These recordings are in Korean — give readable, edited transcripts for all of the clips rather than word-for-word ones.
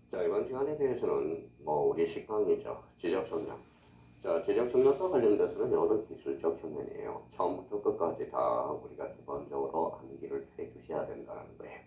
자, 이번 시간에 대해서는 우리 식강이죠. 지적 성향. 자, 지적 성향과 관련돼서는 여러 기술적 측면이에요. 처음부터 끝까지 다 우리가 기본적으로 암기를 해 주셔야 된다는 거예요.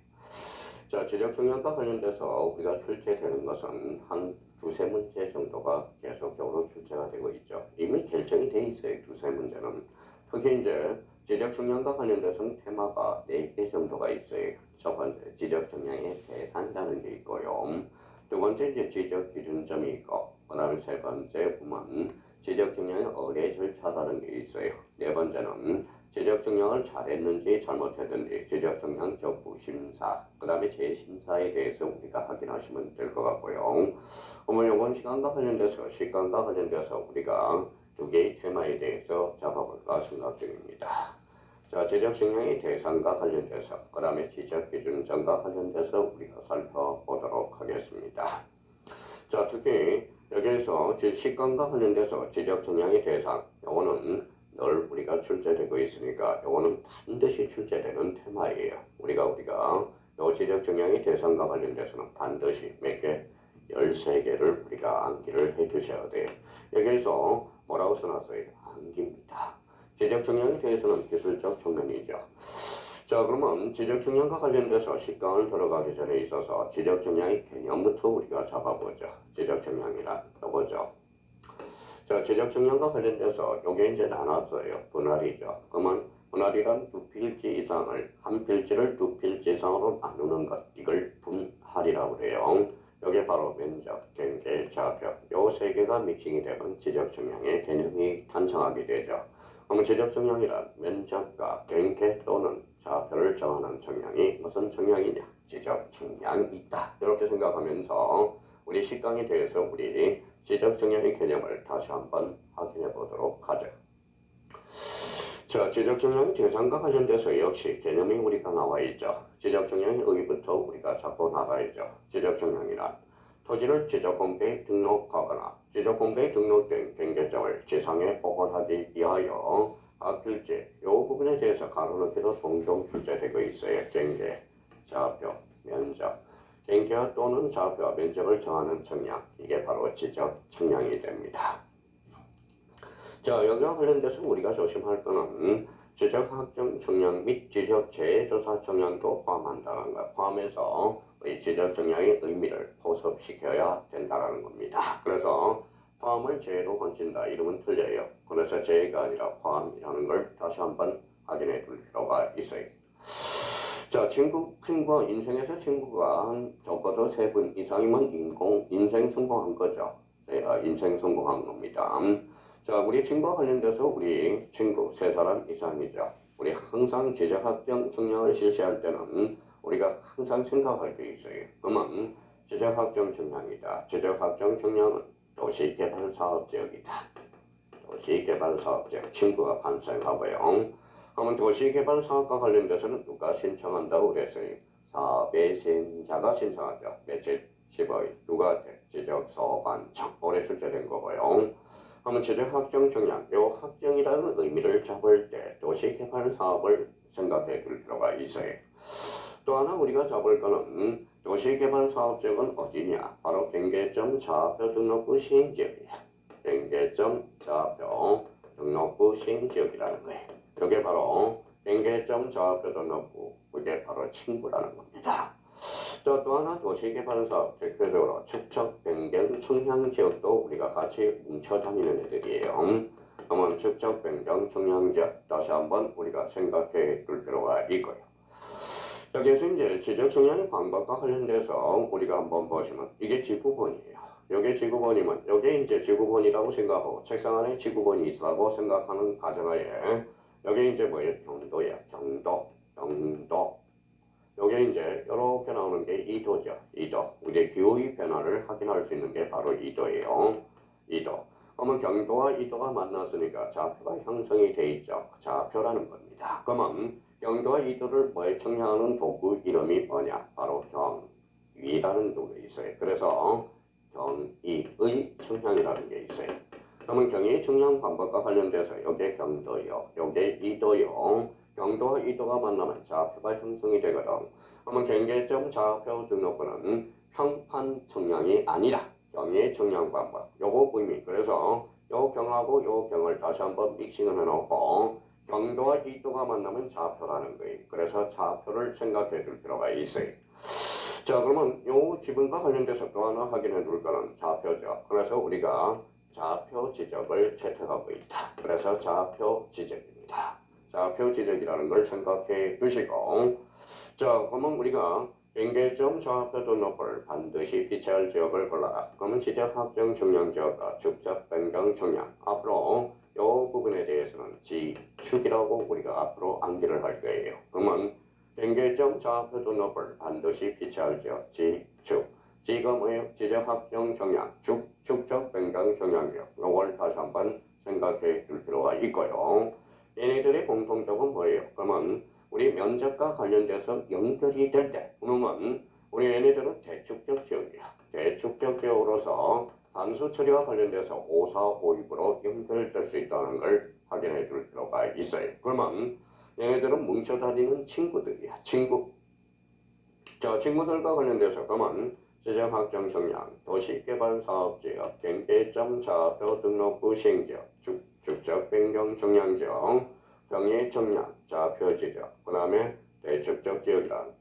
자, 지적 성향과 관련돼서 우리가 출제되는 것은 한 두세 문제 정도가 계속적으로 출제가 되고 있죠. 이미 결정이 돼 있어요. 두세 문제는. 특히 이제 지적 정량과 관련돼서는 테마가 4개 정도가 있어요. 첫 번째, 지적 정량의 대상이라는 게 있고요. 두 번째, 이제 지적 기준점이 있고, 그 다음에 세 번째 보면 지적 정량의 의뢰 절차라는 게 있어요. 네 번째는 지적 정량을 잘했는지 잘못했는지 지적 정량 적부 심사, 그 다음에 재심사에 대해서 우리가 확인하시면 될 것 같고요. 그러면 이번 시간과 관련돼서 우리가 두 개의 테마에 대해서 잡아볼까 생각 중입니다. 자, 지적 정량의 대상과 관련돼서, 그 다음에 지적 기준점과 관련돼서 우리가 살펴보도록 하겠습니다. 자, 특히 여기에서 식감과 관련돼서 지적 정량의 대상, 요거는 늘 우리가 출제되고 있으니까 요거는 반드시 출제되는 테마예요. 우리가 요 지적 정량의 대상과 관련돼서는 반드시 몇 개? 13개를 우리가 암기를 해 주셔야 돼요. 여기에서 뭐라고 써놨어요? 암기입니다. 지적 정량에 대해서는 기술적 측면이죠. 자, 그러면 지적 정량과 관련돼서 식강을 들어가기 전에 있어서 지적 정량의 개념부터 우리가 잡아보죠. 지적 정량이란 요거죠. 자, 지적 정량과 관련돼서 요게 이제 나눴어요. 분할이죠. 그러면 분할이란 두 필지 이상을 한 필지를 두 필지 이상으로 나누는 것, 이걸 분할이라고 그래요. 요게 바로 면적, 경계, 좌표 요 세 개가 믹싱이 되면 지적 정량의 개념이 탄생하게 되죠. 그러면 지적 정량이란 면적과 경계 또는 좌표를 정하는 정량이 무슨 정량이냐? 지적 정량이 있다. 이렇게 생각하면서 우리 식강에 대해서 우리 지적 정량의 개념을 다시 한번 확인해 보도록 하죠. 자, 지적 정량의 대상과 관련돼서 역시 개념이 우리가 나와 있죠. 지적 정량의 의의부터 우리가 잡고 나가야죠. 지적 정량이란 토지를 지적 공개에 등록하거나 지적 공개에 등록된 경계점을 지상에 보관하기 위하여 필지 이 부분에 대해서 가로넣기로 종종 출제되고 있어요. 경계, 좌표, 면적, 경계와 또는 좌표와 면적을 정하는 정량, 이게 바로 지적 정량이 됩니다. 자, 여기와 관련돼서 우리가 조심할 거는 지적 학점 정량 및 지적 재조사 정량도 포함한다는 것, 포함해서 우리 지적 정량의 의미를 포섭시켜야 된다는 겁니다. 그래서 포함을 재로 얹힌다 이러면 틀려요. 그래서 재가 아니라 포함이라는 걸 다시 한번 확인해 둘 필요가 있어요. 자, 친구와 인생에서 친구가 적어도 3분 이상이면 인생 성공한 거죠. 인생 성공한 겁니다. 자, 우리 친구와 관련돼서 우리 친구 3사람 이상이죠. 우리 항상 지적 학점 정량을 실시할 때는 우리가 항상 생각할 게 있어요. 그러면 지적 학점 정량이다. 지적 학점 정량은 도시개발사업지역이다. 도시개발사업지역 친구가 반성하고요. 그러면 도시개발사업과 관련돼서는 누가 신청한다고 그랬어요? 사업의 시행자가 신청하죠. 며칠? 15일. 누가 지적소관청. 올해 출제된 거고요. 그러면 지적 확정 정량, 요 확정이라는 의미를 잡을 때 도시개발 사업을 생각해 둘 필요가 있어요. 또 하나 우리가 잡을 거는 도시개발 사업지역은 어디냐? 바로 경계점 좌표 등록부 시행지역이야. 경계점 좌표 등록부 시행지역이라는 거예요. 이게 바로 경계점 좌표 등록부, 이게 바로 친구라는 겁니다. 또 하나 도시개발사업 대표적으로 축척, 변경, 청량지역도 우리가 같이 뭉쳐다니는 애들이에요. 그러면 축척, 변경, 청량지역 다시 한번 우리가 생각해 둘 필요가 있고요. 여기에서 이제 지적 청량의 방법과 관련돼서 우리가 한번 보시면 이게 지구본이에요. 여기 지구본이면 여기 이제 지구본이라고 생각하고 책상 안에 지구본이 있다고 생각하는 가정하에 여기 이제 뭐예요? 경도야. 경도. 요게 이제 이렇게 나오는 게 2도죠. 2도. 우리 기후의 변화를 확인할 수 있는 게 바로 2도예요. 2도. 그러면 경도와 2도가 만났으니까 좌표가 형성이 돼 있죠. 좌표라는 겁니다. 그러면 경도와 2도를 뭐에 청량하는 도구 이름이 뭐냐? 바로 경위라는 도구가 있어요. 그래서 경위의 청량이라는 게 있어요. 그러면 경위의 청량 방법과 관련돼서 요게 경도요. 요게 2도요. 경도와 2도가 만나면 좌표가 형성이 되거든. 그러면 경계점 좌표 등록부는 평판 청량이 아니라 경의 청량 방법. 요거 의미. 그래서 요 경하고 요 경을 다시 한번 믹싱을 해놓고 경도와 이도가 만나면 좌표라는 거예요. 그래서 좌표를 생각해 둘 필요가 있어요. 자, 그러면 요 지분과 관련돼서 또 하나 확인해 둘 거는 좌표죠. 그래서 우리가 좌표 지적을 채택하고 있다. 그래서 좌표 지적입니다. 좌표 지적이라는 걸 생각해 두시고, 자, 그러면 우리가 경계점 좌표 등록을 반드시 비치할 지역을 골라라. 그러면 지적 확정 정량 지역과 축적 변경 정량. 앞으로 이 부분에 대해서는 지축이라고 우리가 앞으로 암기를 할 거예요. 그러면 경계점 좌표 등록을 반드시 비치할 지역 지축. 지가 뭐예요? 지적 확정 정량, 축적 변경 정량 지역. 이걸 다시 한번 생각해 둘 필요가 있고요. 얘네들의 공통점은 뭐예요? 그러면 우리 면적과 관련돼서 연결이 될 때, 그러면 우리 얘네들은 대축적 지역이야. 대축적 지역으로서 단수 처리와 관련돼서 5, 4, 5, 6으로 연결될 수 있다는 걸 확인해 줄 필요가 있어요. 그러면 얘네들은 뭉쳐 다니는 친구들이야. 친구. 자, 친구들과 관련돼서 그러면 지적 확정 정량, 도시개발사업지역, 경계점 좌표 등록부 시행지역, 축적 변경 정량지역, 경의 정량, 좌표 지적, 그 다음에 대축적 지역이란.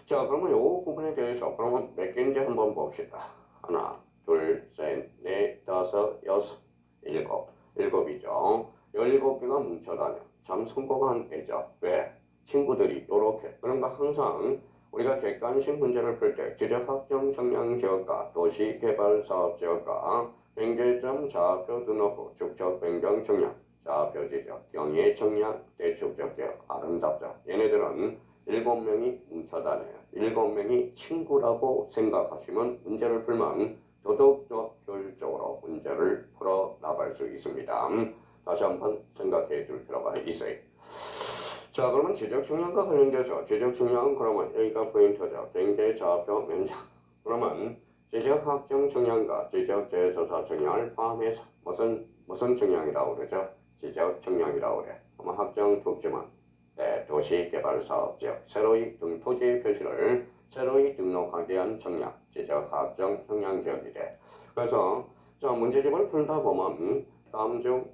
자, 그러면 이 부분에 대해서 그러면 몇 개인지 한번 봅시다. 하나, 둘, 셋, 넷, 다섯, 여섯, 일곱. 일곱이죠. 17개가 뭉쳐다녀. 참 성공한 애죠. 왜? 친구들이 요렇게. 그러니까 항상 우리가 객관식 문제를 풀 때 지적 확정 정량 지역과 도시개발 사업 지역과 경계점 좌표 등록부 축적 변경 정량 좌표 지적 경의 정량 대축적 지역 아름답죠. 얘네들은 7명이 뭉쳐다녀요. 7명이 친구라고 생각하시면 문제를 풀면 더더욱더 효율적으로 문제를 풀어 나갈 수 있습니다. 다시 한번 생각해 둘 필요가 있어요. 자, 그러면 지적 청량과 관련돼서 지적 청량은 그러면 여기가 포인트죠. 경계 좌표 면적. 그러면 지적 확정 청량과 지적 재조사 청량을 포함해서 무슨 청량이라고 그러죠? 지적 청량이라고 그래. 그러면 확정 특징은 도시개발사업지역 새로이 토지 표시를 새로이 등록하게 한 청량, 지적 확정 청량 지역이래. 그래서 자, 문제집을 풀다 보면 다음 중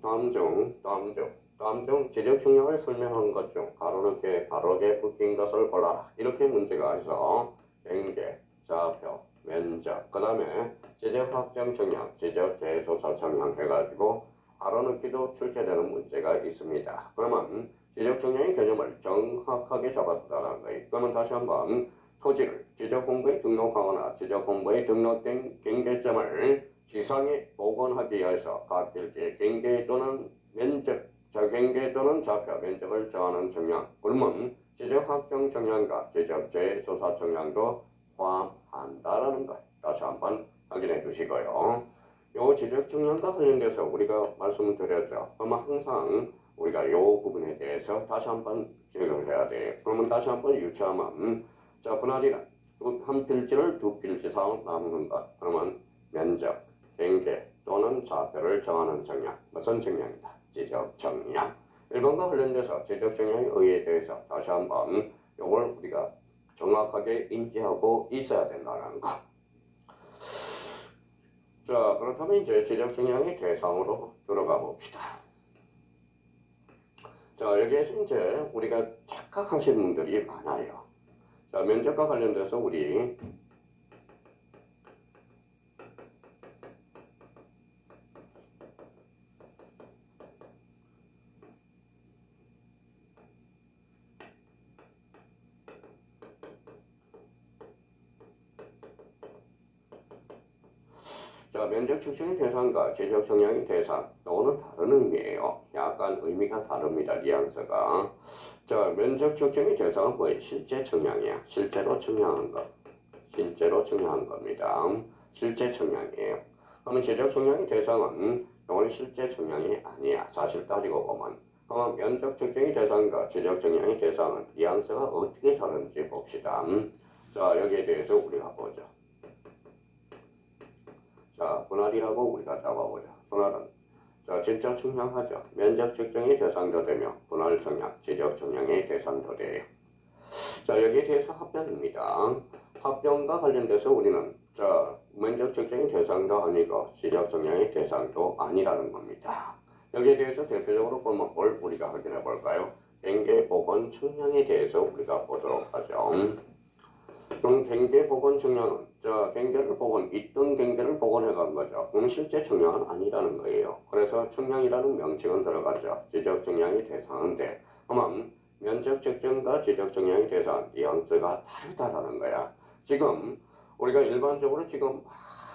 지적 청량을 설명한 것 중 가로놓게 바로게 묶인 것을 골라라. 이렇게 문제가 있어. 경계, 좌표, 면적, 그 다음에 지적 확정 청량, 지적 재조사 청량 해가지고 바로놓기도 출제되는 문제가 있습니다. 그러면 지적 청량의 개념을 정확하게 잡아두라는 거예요. 그러면 다시 한번 토지를 지적 공부에 등록하거나 지적 공부에 등록된 경계점을 지상에 복원하기 위해서 각 필지의 경계 또는 면적, 경계 또는 좌표 면적을 정하는 청량. 그러면 지적 확정 청량과 지적 재조사 청량도 포함한다라는 것. 다시 한번 확인해 주시고요. 요 지적 청량과 관련돼서 우리가 말씀을 드렸죠. 그러면 항상 우리가 요 부분에 대해서 다시 한번 기억을 해야 돼. 그러면 다시 한번 유추하면 자, 분할이란 한 필지를 두 필지 이상 나누는 것. 그러면 면적, 경계 또는 좌표를 정하는 청량. 무슨 청량이다? 지적 청량. 1번과 관련돼서 지적 청량의 의의에 대해서 다시 한번 요걸 우리가 정확하게 인지하고 있어야 된다는 것. 자, 그렇다면 이제 지적 청량의 대상으로 들어가 봅시다. 자, 여기에서 이제 우리가 착각하시는 분들이 많아요. 자, 면적과 관련돼서 우리 자, 면적 측정의 대상과 지적 청량의 대상, 요거는 다른 의미예요. 약간 의미가 다릅니다. 뉘앙스가. 자, 면적 측정의 대상은 뭐예요? 실제 청량이야. 실제로 청량한 것. 실제로 청량한 겁니다. 실제 청량이에요. 그러면 지적 청량의 대상은 요거는 실제 청량이 아니야. 사실 따지고 보면. 그러면 면적 측정의 대상과 지적 청량의 대상은 뉘앙스가 어떻게 다른지 봅시다. 자, 여기에 대해서 우리가 보죠. 자, 분할이라고 우리가 잡아보자. 분할은 자, 진짜 청량하죠. 면적 측정의 대상도 되며 분할 청량, 지적 청량의 대상도 돼요. 자, 여기에 대해서 합변입니다. 합변과 관련돼서 우리는 자, 면적 측정의 대상도 아니고 지적 정량의 대상도 아니라는 겁니다. 여기에 대해서 대표적으로 보면 뭘 우리가 확인해 볼까요? 경계 복원 측량에 대해서 우리가 보도록 하죠. 그럼 경계 복원 측량은 경계를 복원, 있던 경계를 복원해 간 거죠. 그럼 실제 측량은 아니라는 거예요. 그래서 측량이라는 명칭은 들어가죠. 지적 측량의 대상인데, 그러면 면적 측정과 지적 측량의 대상 뉘앙스가 다르다라는 거야. 지금 우리가 일반적으로 지금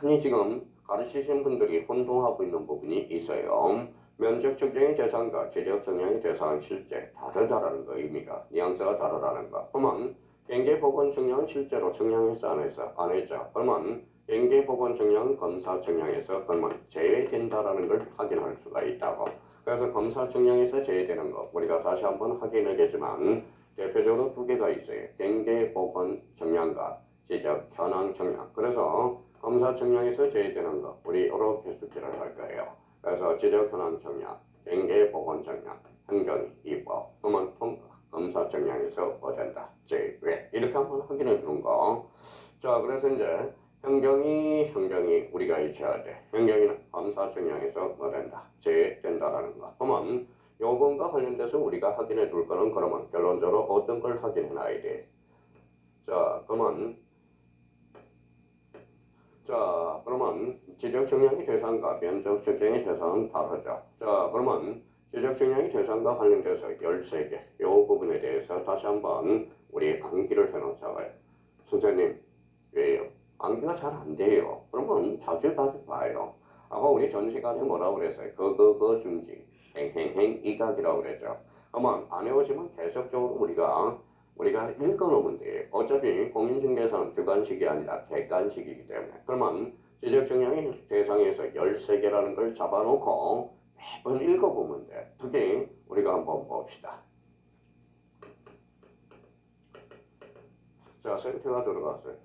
많이 지금 가르치신 분들이 혼동하고 있는 부분이 있어요. 면적 측정의 대상과 지적 측량의 대상은 실제 다르다라는 거, 의미가 뉘앙스가 다르다는 거. 그러면 경계 복원 측량은 실제로 측량했어 안 했어? 안 했죠. 그러면 경계 복원 측량 검사 측량에서 그러면 제외된다라는 걸 확인할 수가 있다고. 그래서 검사 측량에서 제외되는 거 우리가 다시 한번 확인하겠지만 대표적으로 두 개가 있어요. 경계 복원 측량과 지적 현황 측량. 그래서 검사 측량에서 제외되는 거 우리 이렇게 숙지를 할 거예요. 그래서 지적 현황 측량, 경계 복원 측량, 현경이 입법, 그러면 검사 측량에서 뭐 된다? 제외. 이렇게 한번 확인해 주는 거. 자, 그래서 이제 현경이 우리가 잊혀야 돼. 현경이는 검사 측량에서 뭐 된다? 제외된다라는 거. 그러면 요건과 관련돼서 우리가 확인해 둘 거는 그러면 결론적으로 어떤 걸 확인해 놔야 돼? 그러면 지적 측량의 대상과 면적 측정의 대상은 다르죠. 자, 그러면 지적 측량의 대상과 관련돼서 13개 이 부분에 대해서 다시 한번 우리 암기를 해놓자고요. 선생님, 왜요? 암기가 잘 안 돼요. 그러면 자주 봐요. 아까 우리 전 시간에 뭐라고 그랬어요? 그거 중지, 행행행 이각이라고 그랬죠. 그러면 안 해오시면 계속적으로 우리가 읽어놓으면 돼요. 어차피 공인중개사는 주관식이 아니라 객관식이기 때문에. 그러면 지적증량의 대상에서 13개라는 걸 잡아놓고 매번 읽어보면 돼. 특히 우리가 한번 봅시다. 자, 생태가 들어갔어요.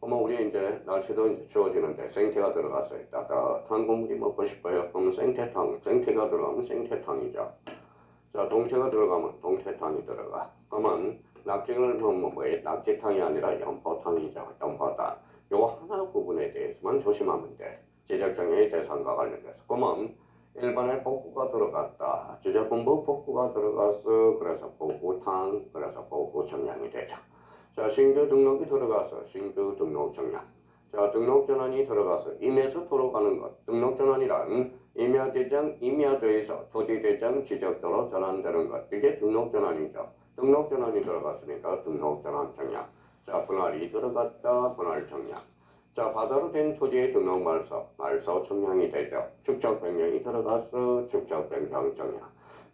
그러면 우리 이제 날씨도 이제 추워지는데 생태가 들어갔어요. 따뜻한 국물이 먹고 싶어요. 그럼 생태가 들어가면 생태탕이죠. 자, 동태가 들어가면 동태탕이 들어가. 그러면 낙지를 보면 뭐예요? 낙지탕이 아니라 연포탕이죠. 연포탕. 요 하나 부분에 대해서만 조심하면 돼. 지적정의 대상과 관련돼서. 그러면 일반의 복구가 들어갔다. 지적공부 복구가 들어갔어. 그래서 복구탕, 그래서 복구 정량이 되죠. 자, 신규 등록이 들어가서 신규 등록 정량. 자, 등록 전환이 들어가서 임에서 돌아가는 것. 등록 전환이란 임야대장, 임야도에서 토지대장 지적도로 전환되는 것. 이게 등록 전환이죠. 등록 전환이 들어갔으니까 등록 전환 정량. 자, 분할이 들어갔다. 분할 정량. 자, 바다로 된 토지의 등록 말소 정량이 되죠. 축적 변경이 들어갔어. 축적 변경 정량.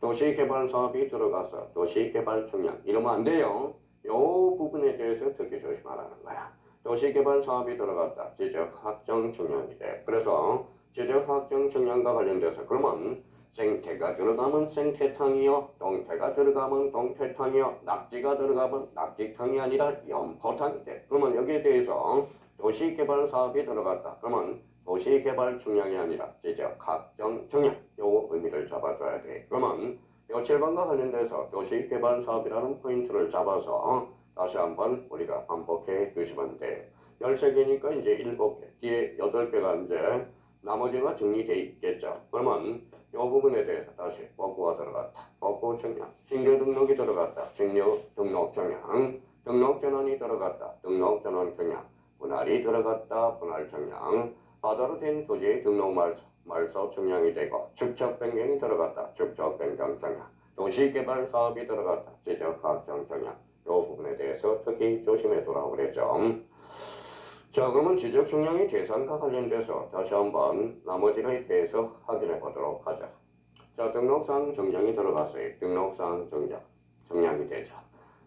도시개발 사업이 들어가서 도시개발 정량. 이러면 안 돼요. 요 부분에 대해서 특히 조심하라는 거야. 도시개발 사업이 들어갔다. 지적 확정 정량이 돼. 그래서 지적 확정 정량과 관련돼서 그러면 생태가 들어가면 생태탕이요, 동태가 들어가면 동태탕이요, 낙지가 들어가면 낙지탕이 아니라 연포탕이 돼. 그러면 여기에 대해서 도시개발 사업이 들어갔다. 그러면 도시개발 정량이 아니라 지적 확정 정량. 요 의미를 잡아줘야 돼. 그러면 요 7번과 관련돼서 도시개발 사업이라는 포인트를 잡아서 다시 한번 우리가 반복해 주시면 돼요. 13개니까 이제 7개, 뒤에 8개가 이제 나머지가 정리되어 있겠죠. 그러면 이 부분에 대해서 다시 복구가 들어갔다. 복구 정량. 신규 등록이 들어갔다. 신규 등록 정량. 등록 전환이 들어갔다. 등록 전환 정량. 분할이 들어갔다. 분할 정량. 바다로 된 토지의 등록 말소 정량이 되고 축적 변경이 들어갔다. 축적 변경 정량. 도시개발 사업이 들어갔다. 지적 확정 정량. 이 부분에 대해서 특히 조심해 두라고 그랬죠. 자, 그러면 지적 정량의 대상과 관련돼서 다시 한번 나머지에 대해서 확인해 보도록 하자. 자, 등록상 정량이 들어갔어요. 등록상 정량이 되죠.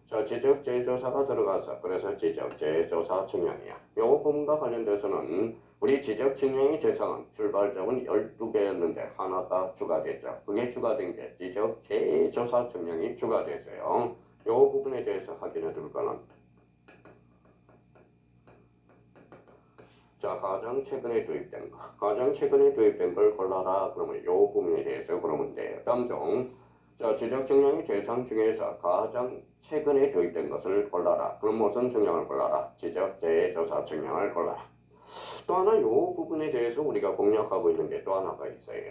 자, 지적 재조사가 들어가서 그래서 지적 재조사 정량이야. 이 부분과 관련돼서는 우리 지적 정량의 대상은 출발점은 12개였는데 하나가 추가됐죠. 그게 추가된 게 지적 재조사 정량이 추가됐어요. 이 부분에 대해서 확인해 둘 거는 자, 가장 최근에 도입된 거. 가장 최근에 도입된 걸 골라라. 그러면 이 부분에 대해서 그러면 돼요. 다음 중. 자, 지적 정량의 대상 중에서 가장 최근에 도입된 것을 골라라. 그럼 무슨 정량을 골라라? 지적 재조사 정량을 골라라. 또 하나 요 부분에 대해서 우리가 공략하고 있는 게 또 하나가 있어요.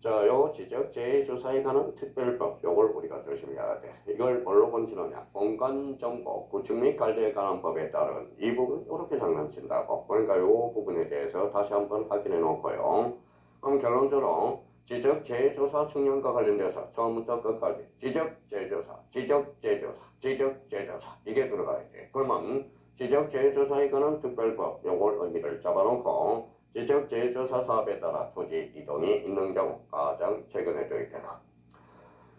자, 요 지적재해조사에 관한 특별법, 요걸 우리가 조심해야 돼. 이걸 뭘로 건지느냐? 공간정보, 구축 및 관리에 관한 법에 따른 이 부분, 이렇게 장난친다고. 그러니까 요 부분에 대해서 다시 한번 확인해 놓고요. 그럼 결론적으로 지적재해조사 측량과 관련돼서 처음부터 끝까지 지적재해조사 이게 들어가야 돼. 그러면 지적재해조사에 관한 특별법, 요걸 의미를 잡아놓고 지적재해조사 사업에 따라 토지 이동이 있는 경우 가장 최근에 도입되고,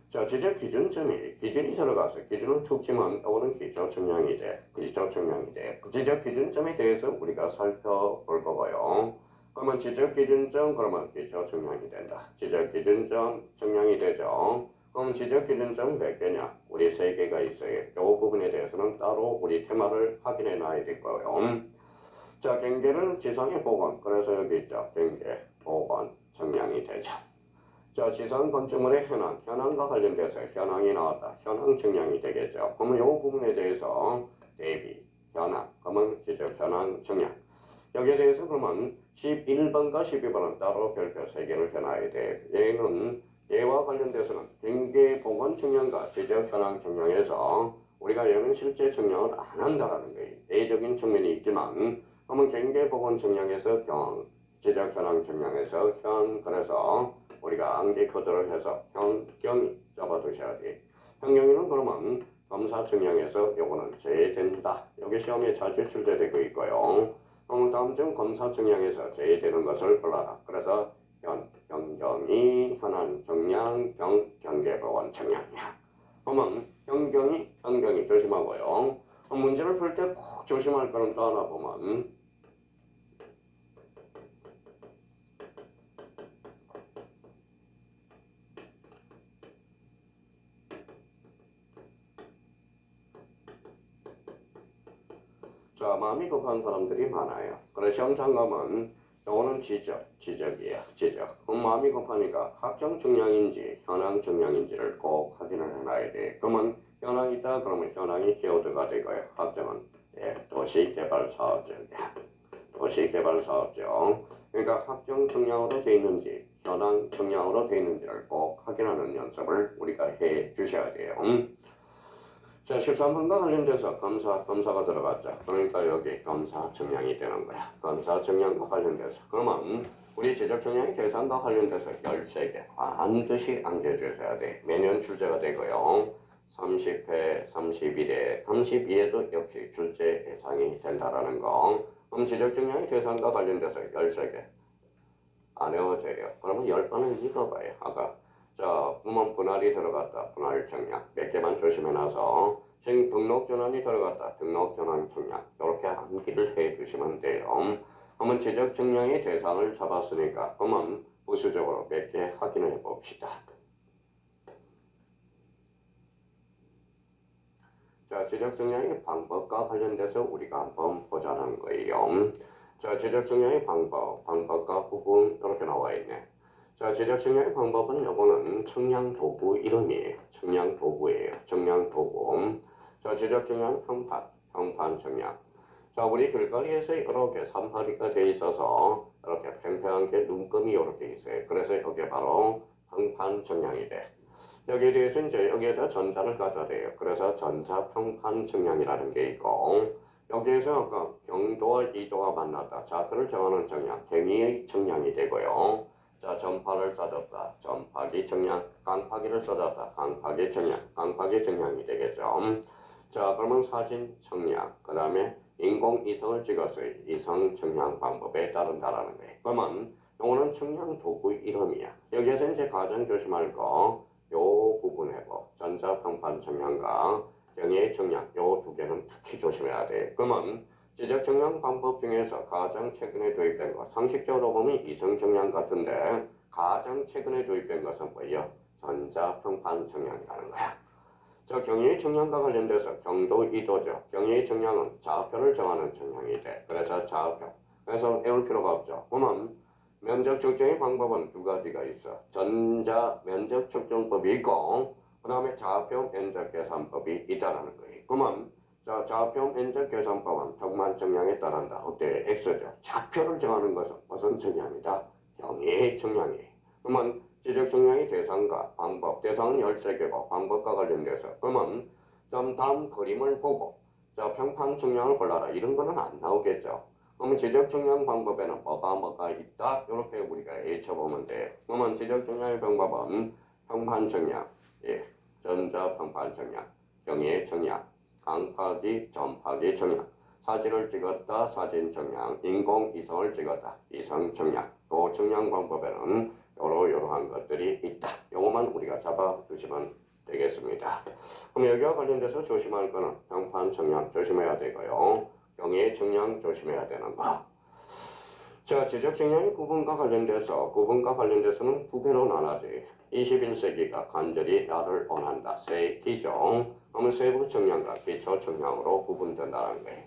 자, 지적기준점이 기준이 들어가서 기준은 특지만 또는 기초측량이 돼. 기초측량이 돼. 그 지적기준점에 대해서 우리가 살펴볼 거고요. 그러면 지적기준점 그러면 기초측량이 된다. 지적기준점 측량이 되죠. 그럼 지적기준점 몇 개냐? 우리 3개가 있어요. 이 부분에 대해서는 따로 우리 테마를 확인해 놔야 될 거예요. 자, 경계는 지상의 복원. 그래서 여기 있죠. 경계, 복원, 측량이 되죠. 자, 지상 건축물의 현황과 관련돼서 현황이 나왔다. 현황 측량이 되겠죠. 그러면 이 부분에 대해서 대비, 현황, 그러면 지적 현황 측량. 여기에 대해서 그러면 11번과 12번은 따로 별표 3개를 해놔야 돼. 얘와 관련돼서는 경계 복원 측량과 지적 현황 측량에서 우리가 얘는 실제 측량을 안 한다라는 거예요. 예적인 측면이 있지만, 그러면 경계 복원 측량에서 지적 현황 측량에서 그래서 우리가 암기 코드를 해서 경이 잡아두셔야 돼. 경이는 그러면 검사 측량에서 요거는 제외된다. 여기 시험에 자주 출제되고 있고요. 다음 중 검사 측량에서 제외되는 것을 골라라. 그래서 경경이 현황 측량, 경계보원 측량이야. 그러면 현경이 조심하고요. 문제를 풀 때 꼭 조심할 거는 또 하나 보면, 자, 마음이 급한 사람들이 많아요. 그래서 시험 장갑은 요거는 지적이야. 그럼 마음이 급하니까 확정 측량인지 현황 측량인지를 꼭 확인을 해놔야 돼. 그러면 현황이 있다 그러면 현황이 키워드가 되고요. 확정은 도시개발사업자입니다. 도시개발사업자. 그러니까 확정 측량으로 돼 있는지 현황 측량으로 돼 있는지를 꼭 확인하는 연습을 우리가 해 주셔야 돼요. 자, 13번과 관련돼서 검사가 들어갔죠. 그러니까 여기 검사 측량이 되는 거야. 검사 측량과 관련돼서. 그러면 우리 지적 측량의 계산과 관련돼서 13개 반드시 안겨주셔야 돼. 매년 출제가 되고요. 30회, 31회, 32회도 역시 출제 예상이 된다라는 거. 그럼 지적 측량의 계산과 관련돼서 13개 안 외워져요. 그러면 10번을 읽어봐요. 아까 자, 부문 분할이 들어갔다. 분할 측량 몇 개만 조심해놔서 지금 등록 전환이 들어갔다. 등록 전환 측량 이렇게 암기를 해주시면 돼요. 한번 지적 측량의 대상을 잡았으니까 그러면 부수적으로 몇 개 확인해 봅시다. 자, 지적 측량의 방법과 관련돼서 우리가 한번 보자는 거예요. 자, 지적 측량의 방법과 부분 이렇게 나와 있네. 자, 지적 측량의 방법은 요거는 측량 도구 이름이에요. 측량 도구예요. 측량 도구. 자, 지적 측량 평판 측량. 자, 우리 길거리에서 이렇게 산파리가 돼 있어서 이렇게 팽팽한 게 눈금이 이렇게 있어요. 그래서 이게 바로 평판 측량이 돼. 여기에 대해서 이제 여기에다 전자를 갖다 대요. 그래서 전자 평판 측량이라는 게 있고, 여기에서 아까 경도와 이도가 만났다. 좌표를 정하는 측량, 경위의 측량이 되고요. 자, 전파를 쏴줬다. 전파기 측량, 강파기를 쏴줬다. 강파기 측량, 강파기 측량이 되겠죠. 자, 그러면 사진 측량, 그 다음에 인공위성을 찍었어요. 이성 측량 방법에 따른다라는 거예요. 그러면 요거는 측량 도구 이름이야. 여기에서 이제 가장 조심할 거, 요 부분에고 전자평판 측량과 경의 측량, 요 두 개는 특히 조심해야 돼. 그러면 지적 측량 방법 중에서 가장 최근에 도입된 것, 상식적으로 보면 이성 측량 같은데 가장 최근에 도입된 것은 뭐예요? 전자평판 측량이라는 거야. 저 경의 측량과 관련돼서 경도 이도죠. 경의 측량은 좌표를 정하는 측량이 돼. 그래서 좌표. 그래서 외울 필요가 없죠. 그러면 면적 측정의 방법은 두 가지가 있어. 전자 면적 측정법이 있고 그 다음에 좌표 면적 계산법이 있다라는 거예요. 그러면 자, 좌표 면적 계산법은 평만 정량에 따른다. 어때? X죠. 좌표를 정하는 것은 무슨 정량이다? 경의 정량이에요. 그러면 지적 정량의 대상과 방법, 대상은 13개고 방법과 관련돼서 그러면 좀 다음 그림을 보고 자, 평판 정량을 골라라. 이런 거는 안 나오겠죠. 그러면 지적 정량 방법에는 뭐가 있다? 이렇게 우리가 외쳐보면 돼요. 그러면 지적 정량의 방법은 평판 정량, 예, 전자 평판 정량, 경의 정량, 강파기, 점파기 정량, 사진을 찍었다, 사진 정량, 인공 이성을 찍었다, 이성 정량. 또 정량 방법에는 이러한 것들이 있다. 요것만 우리가 잡아두시면 되겠습니다. 그럼 여기와 관련돼서 조심할 거는 평판 정량 조심해야 되고요. 경의 정량 조심해야 되는 거. 자, 지적 정량의 구분과 관련돼서는 두 개로 나눠지. 21세기가 간절히 나를 원한다. 세 기종. 그러면 세부 정량과 기초 정량으로 구분된다는 거예요.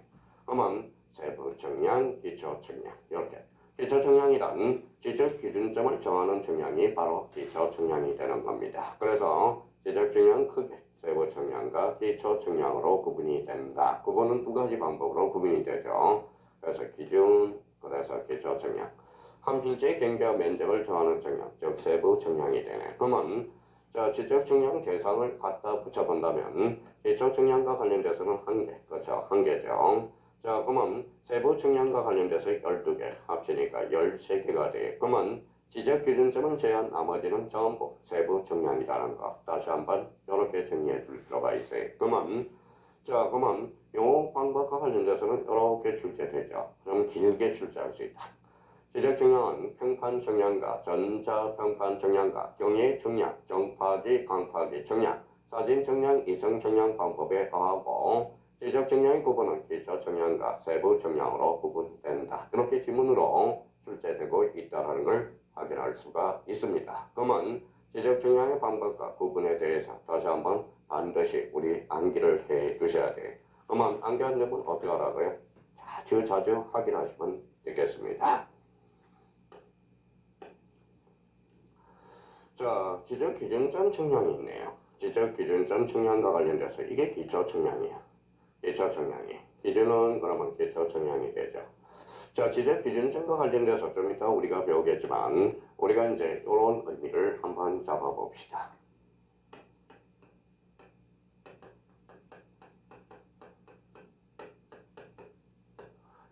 그러면 세부 정량, 기초 정량 이렇게. 기초 정량이란 지적 기준점을 정하는 정량이 바로 기초 정량이 되는 겁니다. 그래서 지적 정량 크게 세부 정량과 기초 정량으로 구분이 된다. 구분은 두 가지 방법으로 구분이 되죠. 그래서 기준, 그래서 기초 정량. 한 필지의 경계와 면적을 정하는 정량, 즉 세부 정량이 되네. 그러면 자, 지적 정량 대상을 갖다 붙여본다면 기초 정량과 관련돼서는 한 개, 그렇죠? 한 개죠. 자, 그러면 세부 정량과 관련돼서 12개 합치니까 13개가 돼. 그러면 지적 기준점을 제한 나머지는 전부 세부 정량이라는 거. 다시 한번 이렇게 정리해 줄 필요가 있어요. 그러면 요 방법과 관련돼서는 이렇게 출제되죠. 좀 길게 출제할 수 있다. 지적 정량은 평판 정량과 전자 평판 정량과 경의 정량, 정파기, 강파기 정량, 사진 정량, 이성 정량 방법에 의하고 지적 정량의 구분은 기초 정량과 세부 정량으로 구분된다. 이렇게 지문으로 출제되고 있다는 걸 확인할 수가 있습니다. 그러면 지적 정량의 방법과 구분에 대해서 다시 한번 반드시 우리 암기를 해 두셔야 돼요. 그러면 암기한 점은 어떻게 하라고요? 자주 확인하시면 되겠습니다. 자, 지적 기준점 측량이 있네요. 지적 기준점 측량과 관련돼서 이게 기초 측량이에요. 기초 측량이. 기준은 그러면 기초 측량이 되죠. 자, 지적 기준점과 관련돼서 좀 이따 우리가 배우겠지만 우리가 이제 이런 의미를 한번 잡아봅시다.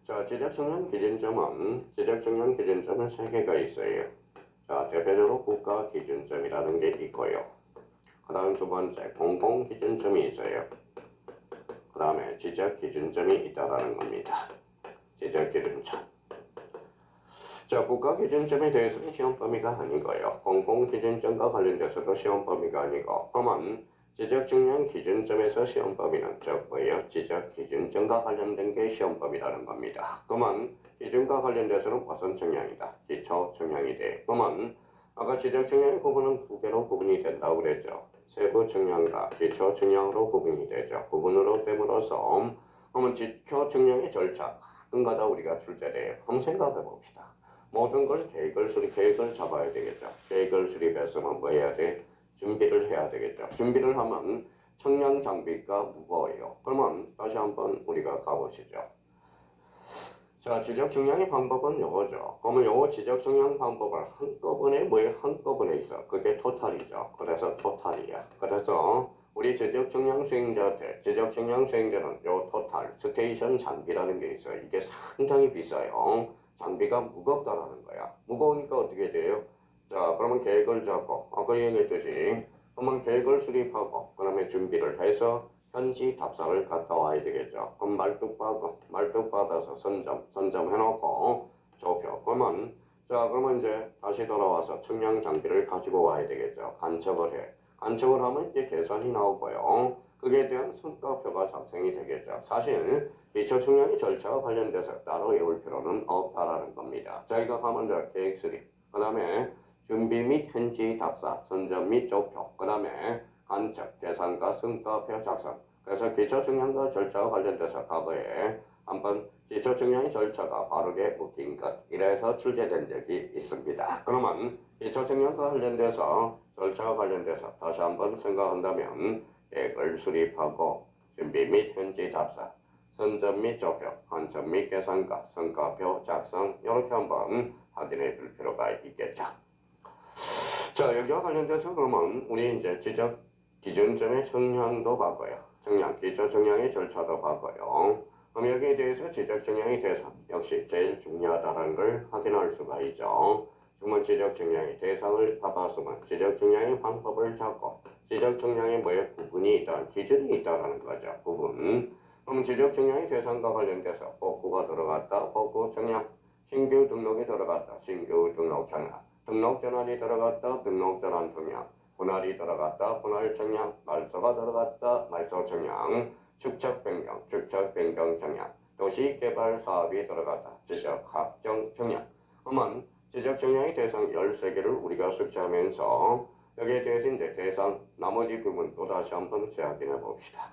자, 지적 측량 기준점은 3개가 있어요. 자, 대표적으로 국가 기준점이라는 게 있고요. 그 다음 두 번째 공공 기준점이 있어요. 그 다음에 지적 기준점이 있다라는 겁니다. 지적 기준점. 자, 국가 기준점에 대해서는 시험 범위가 아니고요. 공공 기준점과 관련돼서도 시험 범위가 아니고, 그러면 지적 측량 기준점에서 시험 범위는 즉 뭐예요? 지적 기준점과 관련된 게 시험 범위라는 겁니다. 그러면 기준과 관련돼서는 무슨 측량이다? 기초 측량이 돼. 그러면 아까 지적 측량의 구분은 두 개로 구분이 된다고 그랬죠. 세부 측량과 기초 측량으로 구분이 되죠. 구분으로 됨으로써 그러면 기초 측량의 절차 가끔가다 우리가 출제돼요. 한번 생각해 봅시다. 모든 걸 계획을 잡아야 되겠죠. 계획을 수립했으면 뭐 해야 돼? 준비를 해야 되겠죠. 준비를 하면 측량 장비가 무거워요. 그러면 다시 한번 우리가 가보시죠. 자, 지적 측량의 방법은 요거죠. 그러면 요 지적 측량 방법을 한꺼번에 있어. 그게 토탈이죠. 그래서 토탈이야. 그래서 우리 지적 측량 수행자는 요 토탈 스테이션 장비라는 게 있어요. 이게 상당히 비싸요. 장비가 무겁다라는 거야. 무거우니까 어떻게 돼요? 자, 그러면 계획을 잡고 아까 얘기했듯이 그러면 계획을 수립하고 그 다음에 준비를 해서 현지 답사를 갔다 와야 되겠죠. 그럼 말뚝 받아서 선점해놓고 조표. 그러면 이제 다시 돌아와서 측량 장비를 가지고 와야 되겠죠. 간첩을 해. 간첩을 하면 이제 계산이 나오고요. 그에 대한 성과표가 작성이 되겠죠. 사실 기초 측량의 절차와 관련돼서 따로 외울 필요는 없다라는 겁니다. 저희가 가면 돼 계획 수립, 그 다음에 준비 및 현지 답사, 선점 및 조표, 그 다음에 간첩, 계산과 성과표 작성. 그래서 기초 측량과 절차와 관련돼서 과거에 한번 기초 측량의 절차가 바르게 묶인 것 이래서 출제된 적이 있습니다. 그러면 기초 측량과 관련돼서 절차와 관련돼서 다시 한번 생각한다면 계획을 수립하고 준비 및 현지 답사, 선점 및 조표, 관점 및 계산가, 성과표 작성 이렇게 한번 확인해 볼 필요가 있겠죠. 자, 여기와 관련돼서 그러면 우리 이제 지적 기준점의 정량도 바꿔요. 정량, 기초 정량의 절차도 바꿔요. 그럼 여기에 대해서 지적 정량의 대상 역시 제일 중요하다는 걸 확인할 수가 있죠. 그러면 지적 정량의 대상을 잡았으면 지적 정량의 방법을 잡고 지적 정량의 뭐에 구분이 있다, 기준이 있다라는 거죠. 구분. 그럼 지적 정량의 대상과 관련돼서 복구가 들어갔다, 복구 정량, 신규 등록이 들어갔다, 신규 등록 정량, 등록 전환이 들어갔다, 등록 전환 정량, 분할이 들어갔다, 분할 정량, 말소가 들어갔다, 말소 정량, 축척 변경, 축척 변경 정량, 도시 개발 사업이 들어갔다, 지적 확정 정량. 그러면 지적 정량의 대상 13개를 우리가 숙지하면서 여기에 대해서 이제 대상 나머지 부분 또 다시 한번 재확인해 봅시다.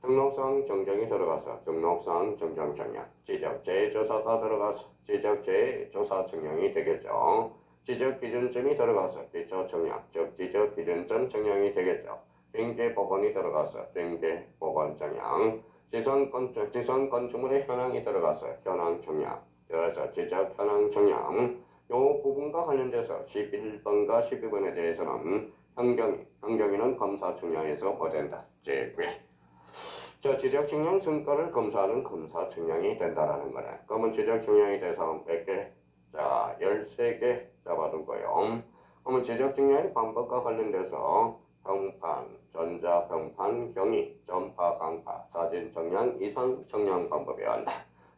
등록사항 정정이 들어가서 등록사항 정정 정량, 지적 재조사가 들어가서 지적 재조사 정량이 되겠죠. 지적 기준점이 들어가서 기초 정량, 즉 지적 기준점 정량이 되겠죠. 경계 복원이 들어가서 경계 복원 정량, 지선 건축물의 현황이 들어가서 현황 정량, 그래서 지적 현황 정량. 요 부분과 관련돼서 11번과 12번에 대해서는 현경이는 검사 정량에서 뭐 된다? 제외. 자, 지적 정량 성과를 검사하는 검사 정량이 된다라는 거네. 그러면 지적 정량의 대상은 몇 개? 자, 13개 잡아두고요. 그러면 지적 정량의 방법과 관련돼서 평판, 전자 평판, 경위, 전파, 강파, 사진 정량, 이상 정량 방법이 한다.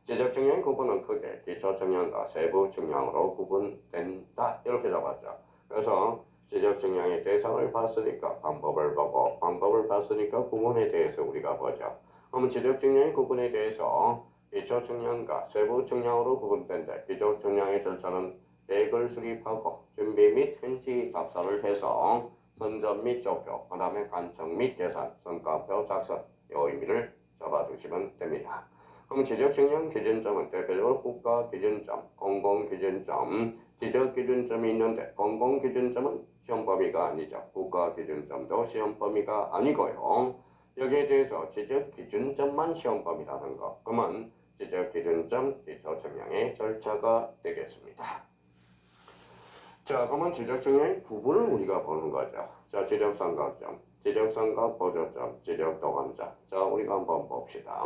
지적 정량의 구분은 크게 기초 정량과 세부 정량으로 구분된다. 이렇게 잡았죠. 그래서 지적 정량의 대상을 봤으니까 방법을 보고, 방법을 봤으니까 구분에 대해서 우리가 보죠. 그러면 지적 정량의 구분에 대해서 기초 정량과 세부 정량으로 구분된다. 기초 정량의 절차는 계획을 수립하고 준비 및 현지 답사를 해서 선점 및 조표, 그 다음에 관청 및 계산, 성과표 작성, 이 의미를 잡아두시면 됩니다. 그럼 지적 정량 기준점은 대표적으로 국가 기준점, 공공 기준점, 지적 기준점이 있는데 공공 기준점은 시험 범위가 아니죠. 국가 기준점도 시험 범위가 아니고요. 여기에 대해서 지적 기준점만 시험 범위라는 거. 그러면 지적 기준점 기초 정량의 절차가 되겠습니다. 자, 그러면 지적 정량의 구분을 우리가 보는 거죠. 자, 지적 삼각점, 지적 삼각 보조점, 지적 도관점. 자, 우리가 한번 봅시다.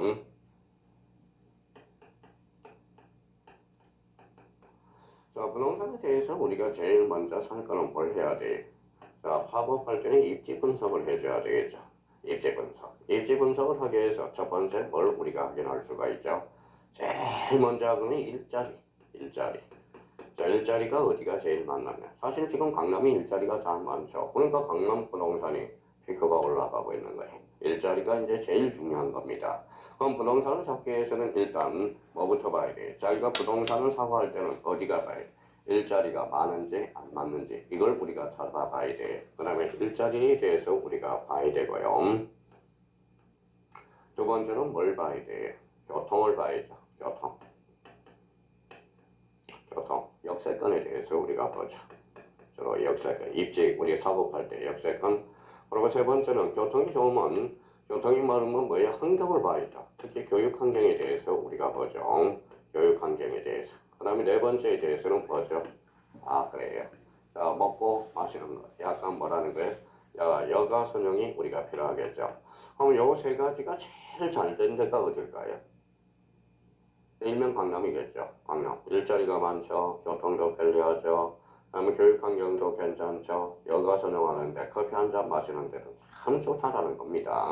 자, 부동산에 대해서 우리가 제일 먼저 살 거는 뭘 해야 돼? 자, 화법할 때는 입지 분석을 해줘야 되겠죠. 입지 분석. 입지 분석을 하기 위해서 첫 번째 뭘 우리가 확인할 수가 있죠. 제일 먼저 하는 일자리. 자, 일자리가 어디가 제일 많나냐? 사실 지금 강남이 일자리가 잘 많죠. 그러니까 강남 부동산이 피크가 올라가고 있는 거예요. 일자리가 이제 제일 중요한 겁니다. 그럼 부동산을 잡기 위해서는 일단 뭐부터 봐야 돼? 자기가 부동산을 사고 할 때는 어디가 봐야 돼? 일자리가 많은지 안 많은지 이걸 우리가 찾아봐야 돼. 그 다음에 일자리에 대해서 우리가 봐야 되고요. 두 번째는 뭘 봐야 돼? 교통을 봐야죠. 교통, 역세권에 대해서 우리가 보죠. 주로 역세권, 입지, 우리 사고 팔 때 역세권. 그리고 세 번째는 교통이 좋으면, 교통이 많으면 뭐예요? 환경을 봐야죠. 특히 교육 환경에 대해서 우리가 보죠. 교육 환경에 대해서. 그 다음에 네 번째에 대해서는 뭐죠? 아, 그래요. 자, 먹고 마시는 거. 약간 뭐라는 거예요? 여가 선용이 우리가 필요하겠죠. 그럼 요 세 가지가 제일 잘 된 데가 어딜까요? 일명 강남이겠죠. 강남. 일자리가 많죠. 교통도 편리하죠. 그다음에 교육 환경도 괜찮죠. 여가 선용하는데 커피 한 잔 마시는 데도 참 좋다라는 겁니다.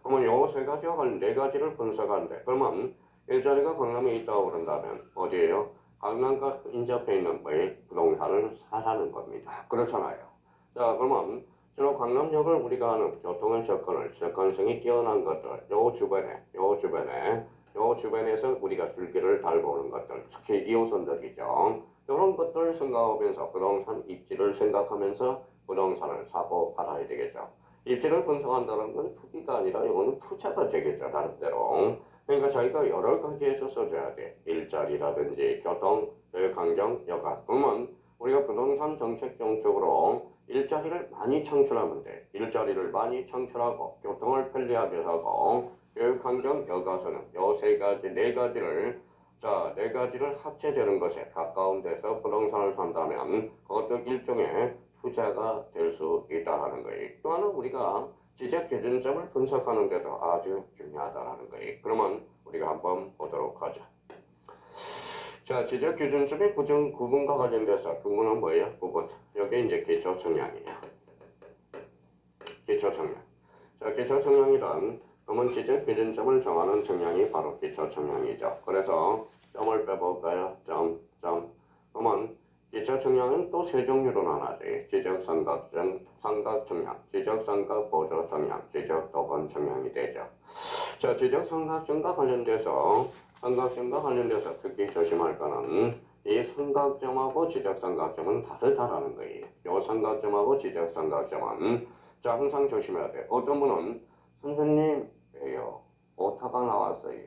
그러면 요 세 가지와 관련 네 가지를 분석하는데 그러면 일자리가 강남에 있다고 그런다면 어디에요? 강남과 인접해 있는 뭐에 부동산을 사라는 겁니다. 그렇잖아요. 자, 그러면 주로 강남역을 우리가 하는 교통의 접근성이 뛰어난 것들 요 주변에서 우리가 줄기를 달고 오는 것들, 특히 2호선들이죠. 이런 것들을 생각하면서 부동산 입지를 생각하면서 부동산을 사고 팔아야 되겠죠. 입지를 분석한다는 건 투기가 아니라 이거는 투자가 되겠죠, 나름대로. 그러니까 자기가 여러 가지에서 써줘야 돼. 일자리라든지 교통, 교육 환경, 여가. 그러면 우리가 부동산 정책 정책으로 일자리를 많이 창출하면 돼. 일자리를 많이 창출하고 교통을 편리하게 하고 교육 환경 여가서는 요 세 가지 네 가지를 네 가지를 합체되는 것에 가까운 데서 부동산을 산다면 그것도 일종의 투자가 될 수 있다라는 거예요. 또 하나 우리가 지적 기준점을 분석하는 데도 아주 중요하다라는 거예요. 그러면 우리가 한번 보도록 하죠. 자, 지적 기준점의 구분과 관련돼서 구분은 뭐예요? 구분. 여기 이제 기초 청량이에요. 기초 청량. 자, 기초 청량이란 그러면 지적 기준점을 정하는 청량이 바로 기초 청량이죠. 그래서 점을 빼볼까요? 점. 그러면 기초 청량은 또 세 종류로 나눠져. 지적 삼각점, 삼각 청량, 지적 삼각 보조 청량, 지적 도건 청량이 되죠. 자, 지적 삼각점과 관련돼서 특히 조심할 거는 이 삼각점하고 지적 삼각점은 다르다라는 거예요. 이 삼각점하고 지적 삼각점은 자 항상 조심해야 돼. 어떤 분은 선생님 왜요? 오타가 나왔어요.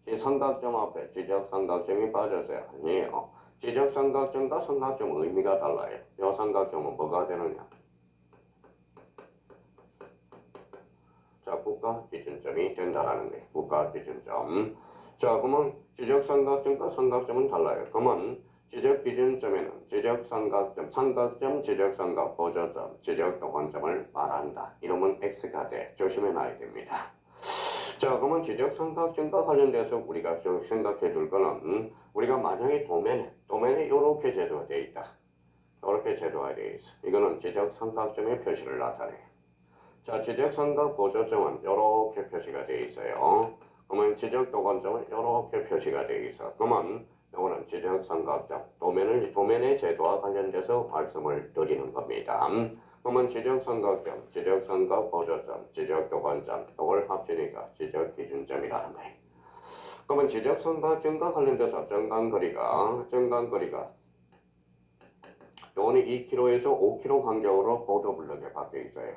이 삼각점 앞에 지적 삼각점이 빠졌어요. 아니에요. 지적 삼각점과 삼각점 의미가 달라요. 이 삼각점은 뭐가 되느냐? 자, 국가 기준점이 된다라는 거예요. 국가 기준점. 자, 그러면 지적 삼각점과 삼각점은 달라요. 그러면 지적 기준점에는 지적 삼각점, 삼각점, 지적 삼각 보조점, 지적 도건점을 말한다. 이러면 X가 돼. 조심해 놔야 됩니다. 자, 그러면 지적 삼각점과 관련돼서 우리가 좀 생각해 둘 거는 우리가 만약에 도면에 이렇게 제도가 되어 있다. 이렇게 제도가 되어 있어. 이거는 지적 삼각점의 표시를 나타내요. 자, 지적 삼각 보조점은 이렇게 표시가 되어 있어요. 그러면 지적 도건점은 이렇게 표시가 되어 있어. 그러면 이거는 지적 삼각점, 도면의 제도와 관련돼서 말씀을 드리는 겁니다. 그러면 지적 삼각점, 지적 삼각 보조점, 지적 도건점, 이걸 합치니까 지적 기준점이라는 거예요. 그러면 지적 삼각점과 관련돼서 정강거리가 요거는 2km에서 5km 간격으로 보도블럭에 박혀 있어요.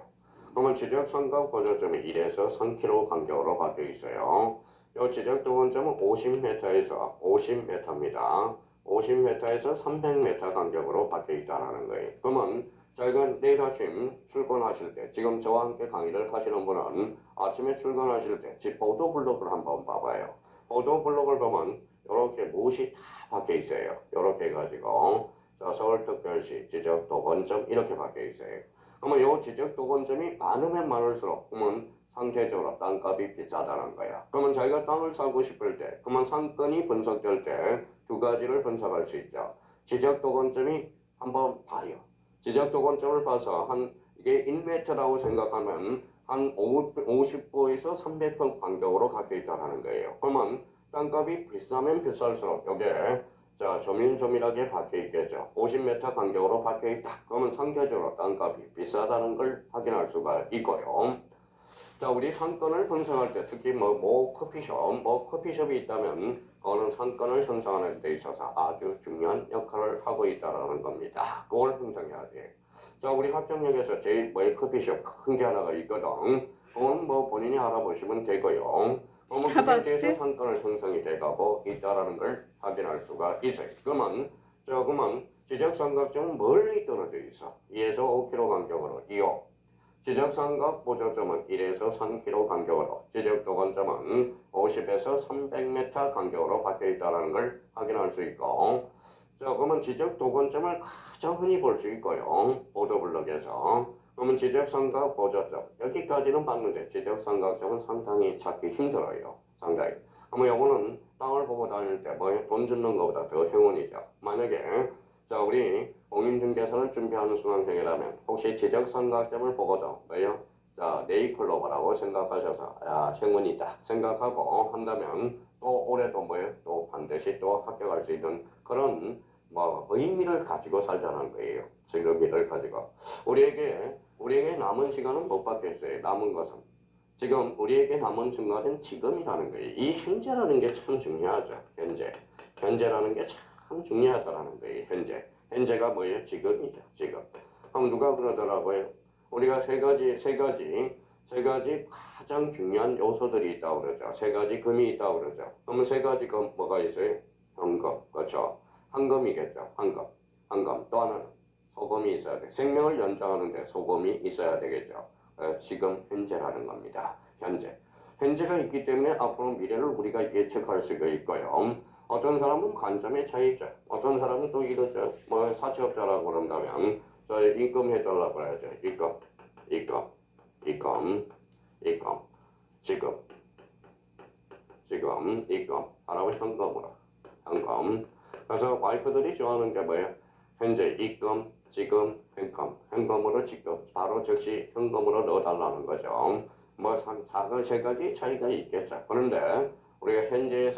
그러면 지적 삼각 보조점이 1에서 3km 간격으로 박혀 있어요. 이 지적 도건점은 50m에서 50m입니다. 50m에서 300m 간격으로 박혀 있다는 거예요. 그러면 저희가 내일 아침 출근하실 때, 지금 저와 함께 강의를 하시는 분은 아침에 출근하실 때 집 보도블럭을 한번 봐봐요. 보도블럭을 보면 이렇게 못이 다 박혀 있어요. 이렇게 해가지고 자, 서울특별시 지적도건점 이렇게 박혀 있어요. 그러면 이 지적도건점이 많으면 많을수록 그러면 상대적으로 땅값이 비싸다는 거야. 그러면 자기가 땅을 사고 싶을 때, 그러면 상권이 분석될 때 두 가지를 분석할 수 있죠. 지적도건점이 한번 봐요. 지적도건점을 봐서 이게 1m라고 생각하면 한 50보에서 300평 간격으로 갖고 있다는 거예요. 그러면 땅값이 비싸면 비쌀수록 여기에 자, 조밀조밀하게 박혀 있겠죠. 50m 간격으로 박혀 있다. 그러면 상대적으로 땅값이 비싸다는 걸 확인할 수가 있고요. 자, 우리 상권을 분석할 때 특히 커피숍이 있다면 그거는 상권을 형성하는 데 있어서 아주 중요한 역할을 하고 있다는 겁니다. 그걸 분석해야 돼. 자, 우리 합정역에서 제일 커피숍 큰 게 하나가 있거든. 그건 본인이 알아보시면 되고요. 그러면 그에 대해서 상권을 형성이 돼가고 있다는 걸 확인할 수가 있어요. 그러면 지적삼각점은 멀리 떨어져 있어. 2에서 5km 간격으로 2호. 지적삼각 보조점은 1에서 3km 간격으로, 지적도건점은 50에서 300m 간격으로 박혀 있다는 걸 확인할 수 있고, 자, 그러면 지적도건점을 가장 흔히 볼 수 있고요. 보도블럭에서. 그러면 지적삼각 보조점, 여기까지는 봤는데 지적삼각점은 상당히 찾기 힘들어요. 상당히. 그러면 요거는 땅을 보고 다닐 때 돈 주는 것보다 더 행운이죠. 만약에 자, 우리 공인중개사를 준비하는 수강생이라면 혹시 지적삼각점을 보거든 자, 네이클로버라고 생각하셔서 행운이다 생각하고 한다면 또 올해도 또 반드시 또 합격할 수 있는 그런 의미를 가지고 살자는 거예요. 의미를 가지고 우리에게 남은 시간은 못 받겠어요. 남은 것은 지금 우리에게 남은 순간은 지금이라는 거예요. 이 현재라는 게 참 중요하죠. 현재라는 게 참 중요하다라는 거예요. 현재가 뭐예요? 지금이죠. 지금. 그럼 누가 그러더라고요. 우리가 세 가지 가장 중요한 요소들이 있다고 그러죠. 세 가지 금이 있다고 그러죠. 그러면 세 가지 금 뭐가 있어요? 현금, 그렇죠. 황금이겠죠. 황금. 한검. 또 하나는 소금이 있어야 돼. 생명을 연장하는데 소금이 있어야 되겠죠. 지금 현재라는 겁니다. 현재. 현재가 있기 때문에 앞으로 미래를 우리가 예측할 수가 있고요. 어떤 사람은 관점의 차이죠. 어떤 사람은 또 이거죠. 뭐 사채업자라고 그런다면 저 입금 해달라고 그래야죠. 입금, 입금 하라고 현금. 그래서 와이프들이 좋아하는 게 뭐예요? 현재 입금, 지금, 현금으로 지금 바로 즉시 현금으로 넣어달라는 거죠. 뭐 작은 세 가지 차이가 있겠죠. 그런데 우리가 현재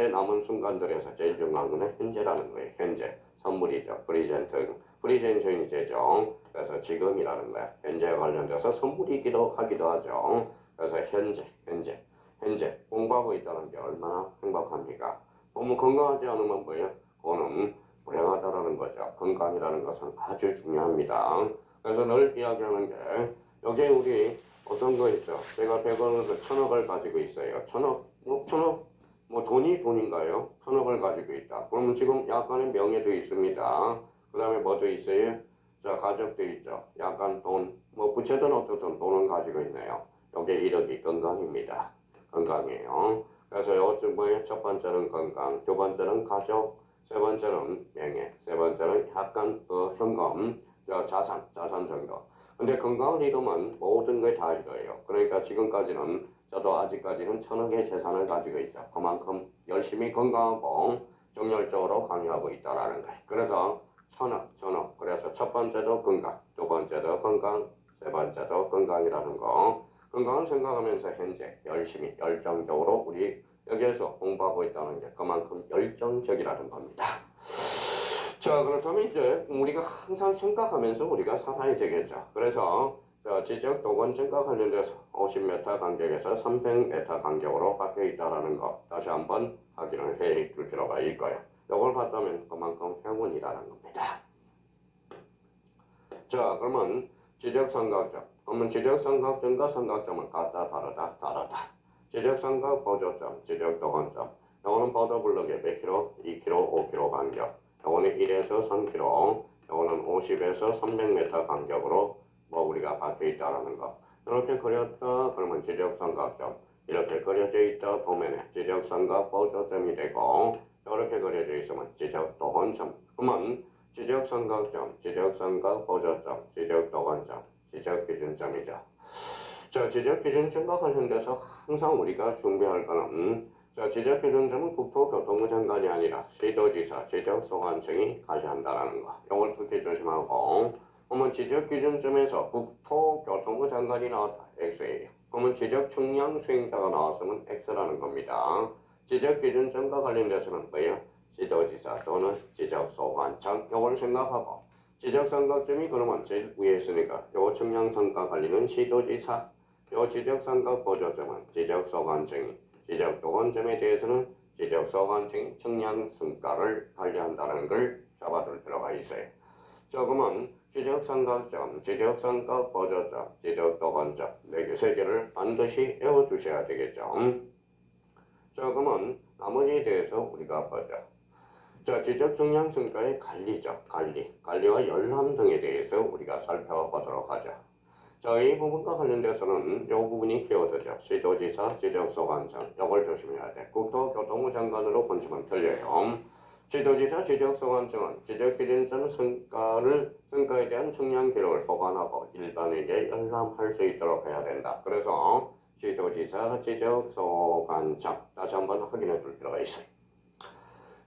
남은 순간들에서 제일 중요한 거는 현재라는 거예요. 현재 선물이죠. 프리젠션이 되죠. 그래서 지금이라는 거야. 현재에 관련돼서 선물이기도 하기도 하죠. 그래서 현재 공부하고 있다는 게 얼마나 행복합니까? 너무 건강하지 않으면 뭐예요? 그거는 불행하다라는 거죠. 건강이라는 것은 아주 중요합니다. 그래서 늘 이야기하는 게 여기 우리 어떤 거 있죠? 제가 100원을 1000억을 가지고 있어요. 뭐 돈인가요? 1000억을 가지고 있다. 그러면 지금 약간의 명예도 있습니다. 그 다음에 뭐도 있어요? 자, 가족도 있죠. 약간 돈, 뭐 부채든 어떻든 돈은 가지고 있네요. 여기 1억이 건강입니다. 건강이에요. 그래서 요즘 뭐예요? 첫 번째는 건강, 두 번째는 가족, 세 번째는 명예, 세 번째는 약간 현금, 자산 정도. 근데 건강을 잃으면 모든 게 다 잃어요. 그러니까 지금까지는 저도 아직까지는 1000억의 재산을 가지고 있죠. 그만큼 열심히 건강하고 정열적으로 강요하고 있다라는 거예요. 그래서 1000억. 그래서 첫 번째도 건강, 두 번째도 건강, 세 번째도 건강이라는 거. 건강을 생각하면서 현재 열심히 열정적으로 우리 여기에서 공부하고 있다는 게 그만큼 열정적이라는 겁니다. 자, 그렇다면 이제 우리가 항상 생각하면서 우리가 살아야 되겠죠. 그래서 지적 도건증과 관련돼서 50m 간격에서 300m 간격으로 바뀌어 있다는 거 다시 한번 확인을 해 둘 필요가 있고요. 이걸 봤다면 그만큼 행운이라는 겁니다. 자, 그러면 지적삼각점. 그러면 지적삼각점과 삼각점은 같다, 다르다. 지적삼각 보조점, 지적도건점. 이거는 버더블럭에 몇 킬로? 2킬로, 5킬로 간격. 이거는 1에서 3킬로, 이거는 50에서 300m 간격으로 뭐 우리가 박혀 있다라는 거. 이렇게 그렸다. 그러면 지적삼각점. 이렇게 그려져 있다. 도면에 지적삼각 보조점이 되고 이렇게 그려져 있으면 지적도건점. 그러면 지적삼각점, 지적삼각 보조점, 지적도건점, 지적기준점이죠. 자, 지적기준점과 관련돼서 항상 우리가 준비할 거는 지적기준점은 국토교통부 장관이 아니라 시도지사, 지적소관청이 관리한다는 거. 이걸 특히 조심하고 그러면 지적기준점에서 국토교통부 장관이 나왔다. X예요. 그러면 지적청량 수행자가 나왔으면 X라는 겁니다. 지적기준점과 관련돼서는 뭐예요? 시도지사 또는 지적소관청 이걸 생각하고 지적삼각점이 그러면 제일 위에 있으니까 요 청량성과 관리는 시도지사 요 지적삼각 보조점은 지적소관청이 지적도건점에 대해서는 지적소관청이 청량성가를 관리한다는 걸 잡아둘 필요가 있어요. 자, 그러면 지적삼각점, 지적삼각 보조점, 지적도건점 세 개를 반드시 외워두셔야 되겠죠. 자, 그러면 나머지에 대해서 우리가 보죠. 자, 지적청량성과의 관리죠. 관리와 열람 등에 대해서 우리가 살펴보도록 하죠. 자, 이 부분과 관련돼서는 이 부분이 키워드죠. 시도지사, 지적소관청 이걸 조심해야 돼. 국토교통부 장관으로 본치면 틀려요. 시도지사, 지적소관청은 지적기준점 성과에 대한 청량 기록을 보관하고 일반에게 열람할 수 있도록 해야 된다. 그래서 시도지사, 지적소관청 다시 한번 확인해 둘 필요가 있어요.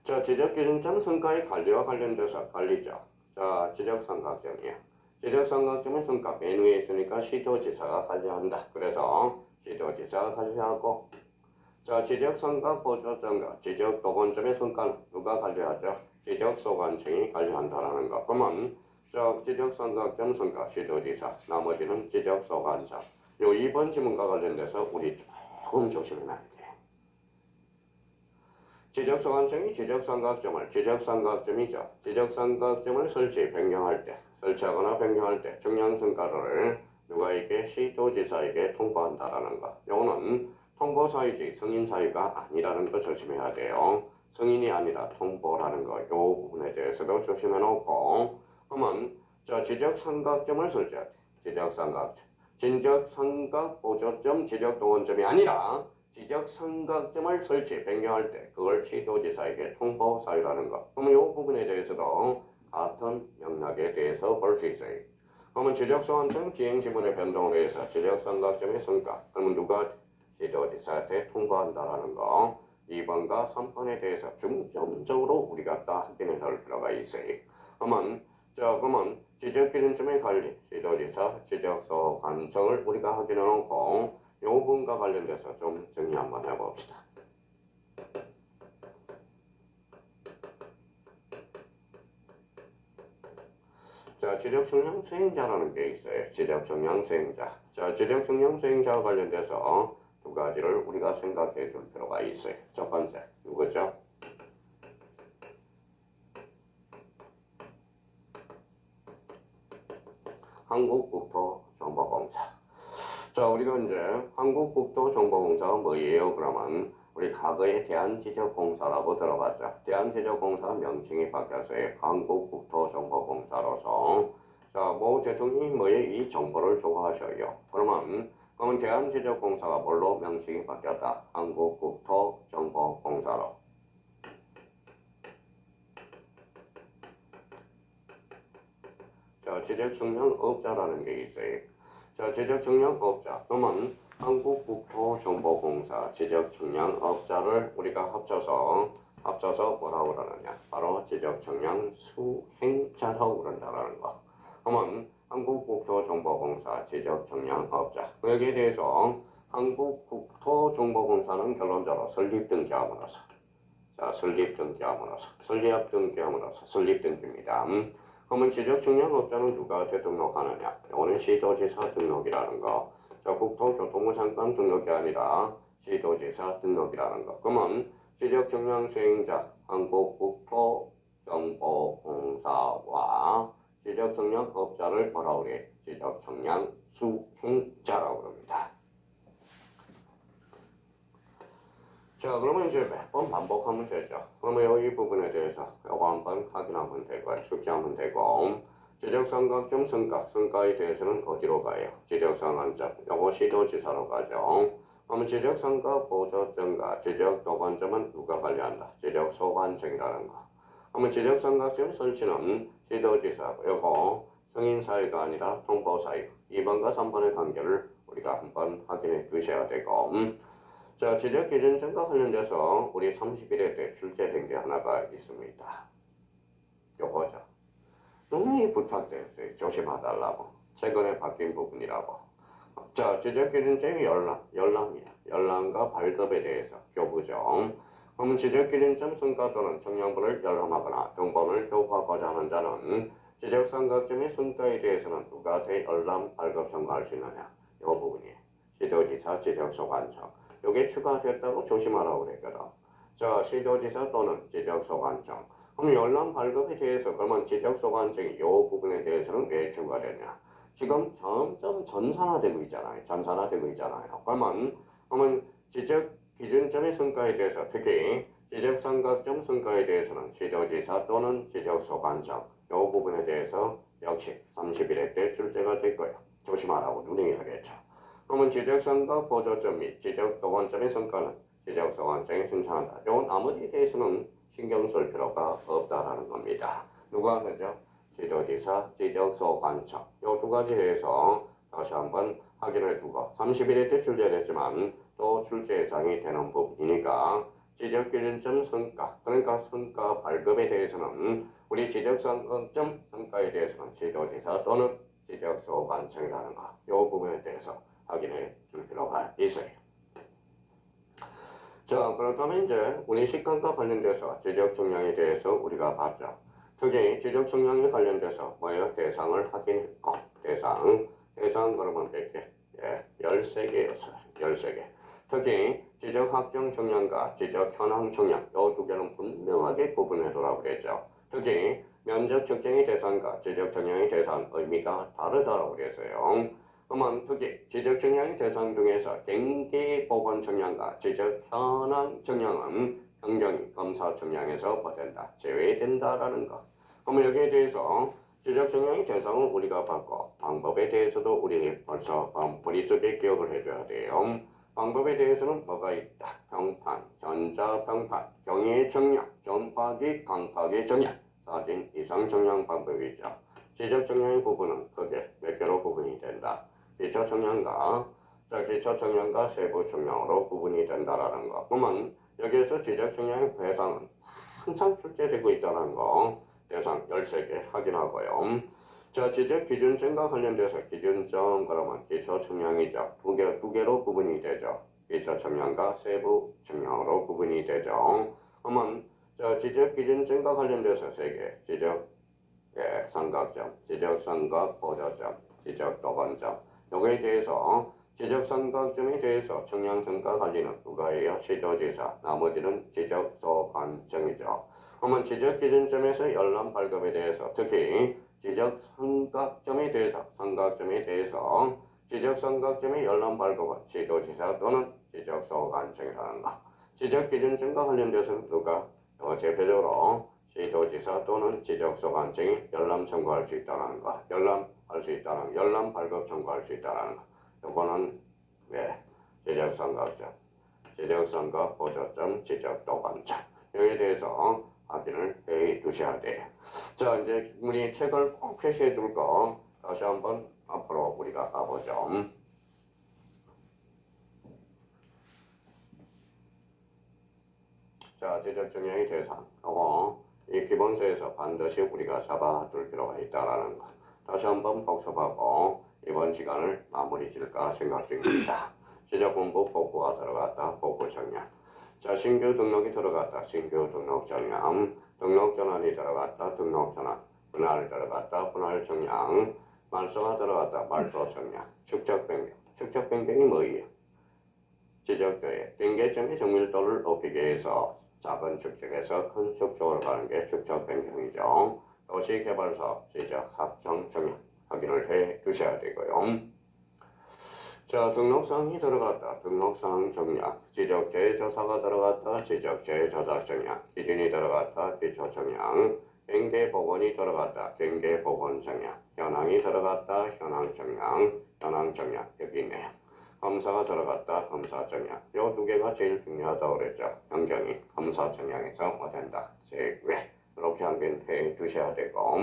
자, 지적기준점 성과의 관리와 관련돼서 관리죠. 자, 지적삼각점이에요. 지적삼각점의 성과 맨 위에 있으니까 시도지사가 관리한다. 그래서 시도지사가 관리하고 자, 지적삼각 보조점과 지적도건점의 성과는 누가 관리하죠? 지적소관청이 관리한다라는 거. 그러면 자, 지적삼각점 성과 시도지사, 나머지는 지적소관청. 요 2번 지문과 관련돼서 우리 조금 조심해야 돼요. 지적소관청이 지적삼각점을 설치하거나 변경할 때 청량성과를 누가에게 시도지사에게 통보한다라는 거. 이거는 통보 사유지 승인 사유가 아니라는 거 조심해야 돼요. 성인이 아니라 통보라는 거, 요 부분에 대해서도 조심해 놓고, 그러면 자, 지적 삼각점을 설정해. 지적 삼각점. 진적 삼각 보조점 지적 동원점이 아니라 지적 삼각점을 설치, 변경할 때 그걸 시도지사에게 통보 사유라는 거. 그러면 이 부분에 대해서도 같은 맥락에 대해서 볼 수 있어요. 그러면 지적 소환점 지행 지문의 변동에 의해서 지적 삼각점의 성과. 그러면 누가 시도지사한테 통보한다라는 거. 2번과 3번에 대해서 중점적으로 우리가 딱 확인해 볼 필요가 있어요. 그러면 지적 기준점의 관리, 시도지사 지적소 관청을 우리가 확인해 놓고 이 부분과 관련돼서 좀 정리 한번 해봅시다. 자, 지적 청량 수행자라는 게 있어요. 지적 청량 수행자. 자, 지적 청량 수행자와 관련돼서 두 가지를 우리가 생각해 줄 필요가 있어요. 첫 번째, 누구죠? 한국국토정보공사. 자, 우리가 이제 한국국토정보공사가 뭐예요? 그러면 우리 과거에 대한지적공사라고 들어봤죠. 대한지적공사 명칭이 바뀌었어요. 한국국토정보공사로서. 자, 모 대통령이 뭐에 이 정보를 좋아하셔요. 그러면 대한지적공사가 뭘로 명칭이 바뀌었다? 한국국토정보공사로. 자, 지적증명업자라는 게 있어요. 자, 지적증명업자. 그러면 한국국토정보공사 지적증명업자를 우리가 합쳐서 뭐라고 그러느냐? 바로 지적증명 수행자라고 그런다라는 거. 그러면 한국국토정보공사 지적증명업자. 여기에 대해서 한국국토정보공사는 결론적으로 설립등기함으로써. 자, 설립등기함으로써 설립등기입니다. 그러면 지적증명업자는 누가 등록하느냐? 이거는 시도지사 등록이라는 거. 자, 국토교통부 장관 등록이 아니라 시도지사 등록이라는 거. 그러면 지적증명 수행자 한국국토정보공사와 지적증명업자를 뭐라고 그래? 지적증명 수행자라고 그럽니다. 자, 그러면 이제 몇 번 반복하면 되죠. 그러면 여기 부분에 대해서 요거 한번 확인하면 되고, 숙지하면 되고, 지적삼각점 성과에 대해서는 어디로 가요? 지적삼각점, 요거 시도지사로 가죠. 그러면 지적삼각 보조점과 지적도관점은 누가 관리한다? 지적소관청이라는 거. 그러면 지적삼각점 설치는 시도지사고, 요거 승인사유가 아니라 통보사유. 2번과 3번의 관계를 우리가 한번 확인해 주셔야 되고, 자, 지적기준점과 관련돼서 우리 30일에 때 출제된 게 하나가 있습니다. 요거죠. 분명히 부탁드렸어요. 조심해달라고. 최근에 바뀐 부분이라고. 자, 지적기준점이 열람이야. 열람과 발급에 대해서 교부죠. 그러면 지적기준점 성과 또는 정량분을 열람하거나 등본을 교부하고자 하는 자는 지적삼각점의 성과에 대해서는 누가 열람, 발급 청구할 수 있느냐. 요 부분이에요. 시도지사 지적소관청. 요게 추가됐다고 조심하라고 그랬거든. 자, 시도지사 또는 지적소관청. 그럼 열람 발급에 대해서 그러면 지적소관청이 요 부분에 대해서는 왜 추가되냐? 지금 점점 전산화되고 있잖아요. 그러면 지적 기준점의 성과에 대해서 특히 지적삼각점 성과에 대해서는 시도지사 또는 지적소관청 요 부분에 대해서 역시 30일에 때 출제가 될 거예요. 조심하라고 눈여겨야겠죠. 그러면 지적삼각 보조점 및 지적도관점의 성과는 지적소관청이 신청한다. 요 나머지에 대해서는 신경 쓸 필요가 없다라는 겁니다. 누가 하죠? 시도지사, 지적소관청. 요 두 가지에 대해서 다시 한번 확인을 두고 30일에 때 출제됐지만 또 출제 예상이 되는 부분이니까 지적기준점 성과, 그러니까 성과 발급에 대해서는 우리 지적삼각점 성과에 대해서는 시도지사 또는 지적소관청이라는 거. 요 부분에 대해서 확인해 줄 필요가 있어요. 자, 그렇다면 이제 우리 식감과 관련돼서 지적 정량에 대해서 우리가 봤죠. 특히 지적 정량에 관련돼서 뭐예요? 대상을 확인했고 대상 그러면 몇 개? 예, 13개였어요. 13개. 특히 지적 확정 정량과 지적 현황 정량 이 두 개는 분명하게 구분해 두라고 그랬죠. 특히 면적 측정의 대상과 지적 정량의 대상 의미가 다르다고 그랬어요. 그러면 특히 지적 정량의 대상 중에서 경계 보건 정량과 지적 현황 정량은 환경이 검사청량에서 뭐된다? 제외된다라는 거. 그러면 여기에 대해서 지적청량의 대상은 우리가 봤고 방법에 대해서도 우리 벌써 머릿속에 기억을 해줘야 돼요. 방법에 대해서는 뭐가 있다? 평판, 전자평판, 경의 청량, 전파기, 강파기 청량, 사진 이상 청량 방법이 있죠. 지적청량의 구분은 크게 몇 개로 구분이 된다. 기초청량과 기초청량과 세부청량으로 구분이 된다라는 거. 그러면 여기에서 지적청량의 대상은 항상 출제되고 있다는 거. 대상 13개 확인하고요. 자, 지적기준점과 관련돼서 기준점 그러면 기초청량이죠. 두 개로 구분이 되죠. 기초청량과 세부청량으로 구분이 되죠. 그러면 자, 지적기준점과 관련돼서 3개 지적 삼각점, 지적삼각 보조점, 지적도건점. 여기에 대해서 지적삼각점에 대해서 청량성과 관리는 누가예요? 시도지사. 나머지는 지적소관청이죠. 그러면 지적기준점에서 열람 발급에 대해서 특히 지적삼각점에 대해서 지적삼각점의 열람 발급은 시도지사 또는 지적소관청이라는 거. 지적기준점과 관련돼서는 누가 대표적으로 시도지사 또는 지적소관청이 열람 청구할 수 있다는 거, 열람 발급 청구할 수 있다는 거. 요거는 지적삼각점, 지적삼각 보조점, 지적도관점 여기에 대해서 확인을 해 두셔야 돼요. 자, 이제 우리 책을 꼭 표시해 둘 거 다시 한번 앞으로 우리가 가보죠. 자, 지적청량의 대상. 이 기본서에서 반드시 우리가 잡아둘 필요가 있다라는 거. 다시 한번 복습하고 이번 시간을 마무리 질까 생각 중입니다. 지적 공부 복구가 들어갔다. 복구 정량. 자, 신규 등록이 들어갔다. 신규 등록 정량. 등록 전환이 들어갔다. 등록 전환. 분할 들어갔다. 분할 정량. 말소가 들어갔다. 말소 정량. 축적 변경. 축적 변경이 뭐예요? 지적도의 경계점의 정밀도를 높이기 위해서 작은 축적에서 큰 축적으로 가는 게 축적 변경이죠. 도시개발사업 지적 합정 정량 확인을 해 두셔야 되고요. 자, 등록사항이 들어갔다. 등록사항 정량. 지적재조사가 들어갔다. 지적재조사 정량. 기준이 들어갔다. 기초 정량. 경계복원이 들어갔다. 경계복원 정량. 현황이 들어갔다. 현황 정량. 현황 정량. 여기 있네요. 검사가 들어갔다. 검사 정량. 요 두 개가 제일 중요하다고 그랬죠. 환경이 검사 정량에서 뭐 된다. 제외. 이렇게 확인해 두셔야 되고.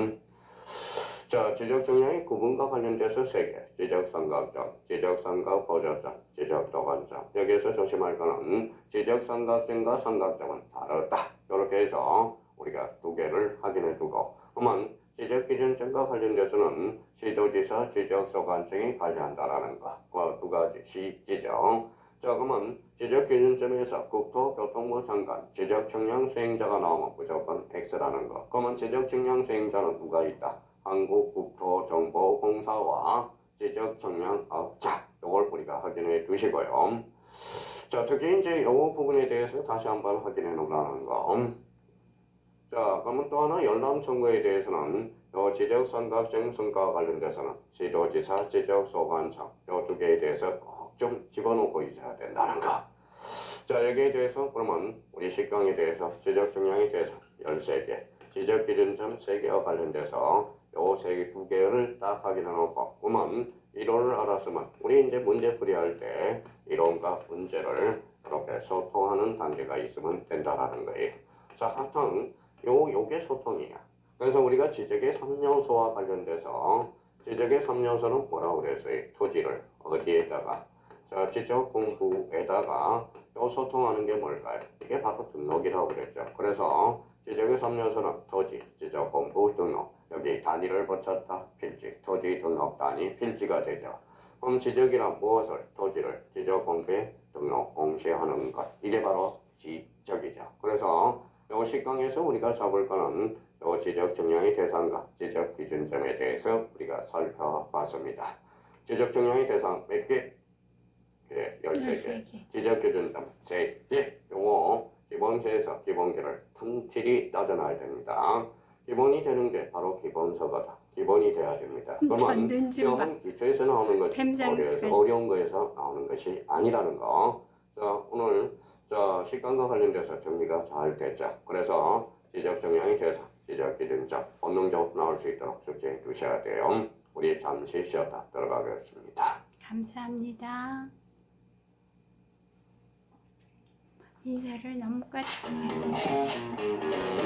자, 지적 정량의 구분과 관련돼서 3개. 지적삼각점, 지적삼각 보조점, 지적도관점. 여기에서 조심할 거는 지적삼각점과 삼각점은 다르다. 이렇게 해서 우리가 2개를 확인해 두고. 그러면 지적기준점과 관련돼서는 시도지사 지적소관청이 관리한다라는 거. 그 2가지 시지적. 자, 그러면 지적기준점에서 국토교통부 장관 지적청량 수행자가 나오면 무조건 X라는 거. 그러면 지적청량 수행자는 누가 있다? 한국국토정보공사와 지적청량업자. 요걸 우리가 확인해 두시고요. 자, 특히 이제 요 부분에 대해서 다시 한번 확인해 놓으라는 거. 자, 그러면 또 하나 열람 청구에 대해서는 요 지적삼각점 성과와 관련돼서는 시도지사 지적소관청 요 2개에 대해서 꼭 좀 집어넣고 있어야 된다는 거. 자, 여기에 대해서 그러면 우리 식강에 대해서 지적청량에 대해서 13개 지적기준점 3개와 관련돼서 요 2개를 딱 확인해 놓고 그러면 이론을 알았으면 우리 이제 문제 풀이할 때 이론과 문제를 이렇게 소통하는 단계가 있으면 된다라는 거예요. 자, 하여튼 요게 소통이야. 그래서 우리가 지적의 3요소와 관련돼서 지적의 3요소는 뭐라고 그랬어요? 토지를 어디에다가 자, 지적 공부에다가 요 소통하는 게 뭘까요? 이게 바로 등록이라고 그랬죠. 그래서 지적의 3요소는 토지, 지적 공부, 등록. 여기 단위를 붙였다. 필지, 토지 등록 단위 필지가 되죠. 그럼 지적이란 무엇을? 토지를 지적 공부에 등록 공시하는 것. 이게 바로 지적이죠. 그래서 요 식강에서 우리가 잡을 거는 요 지적 정량의 대상과 지적 기준점에 대해서 우리가 살펴봤습니다. 지적 정량의 대상 몇 개? 그래, 13개. 지적 기준점 3개. 요거 기본서에서 기본계를 틈실이 따져놔야 됩니다. 기본이 되는 게 바로 기본서거다. 기본이 돼야 됩니다. 그러면 시험은 기초에서 나오는 것이 어려운 거에서 나오는 것이 아니라는 거. 자, 오늘 자, 식감과 관련돼서 정리가 잘 됐죠. 그래서 지적정량의 대상, 지적기준점, 본능적으로 나올 수 있도록 숙제해 두셔야 돼요. 우리 잠시 쉬었다 들어가겠습니다. 감사합니다. 인사를 너무 까지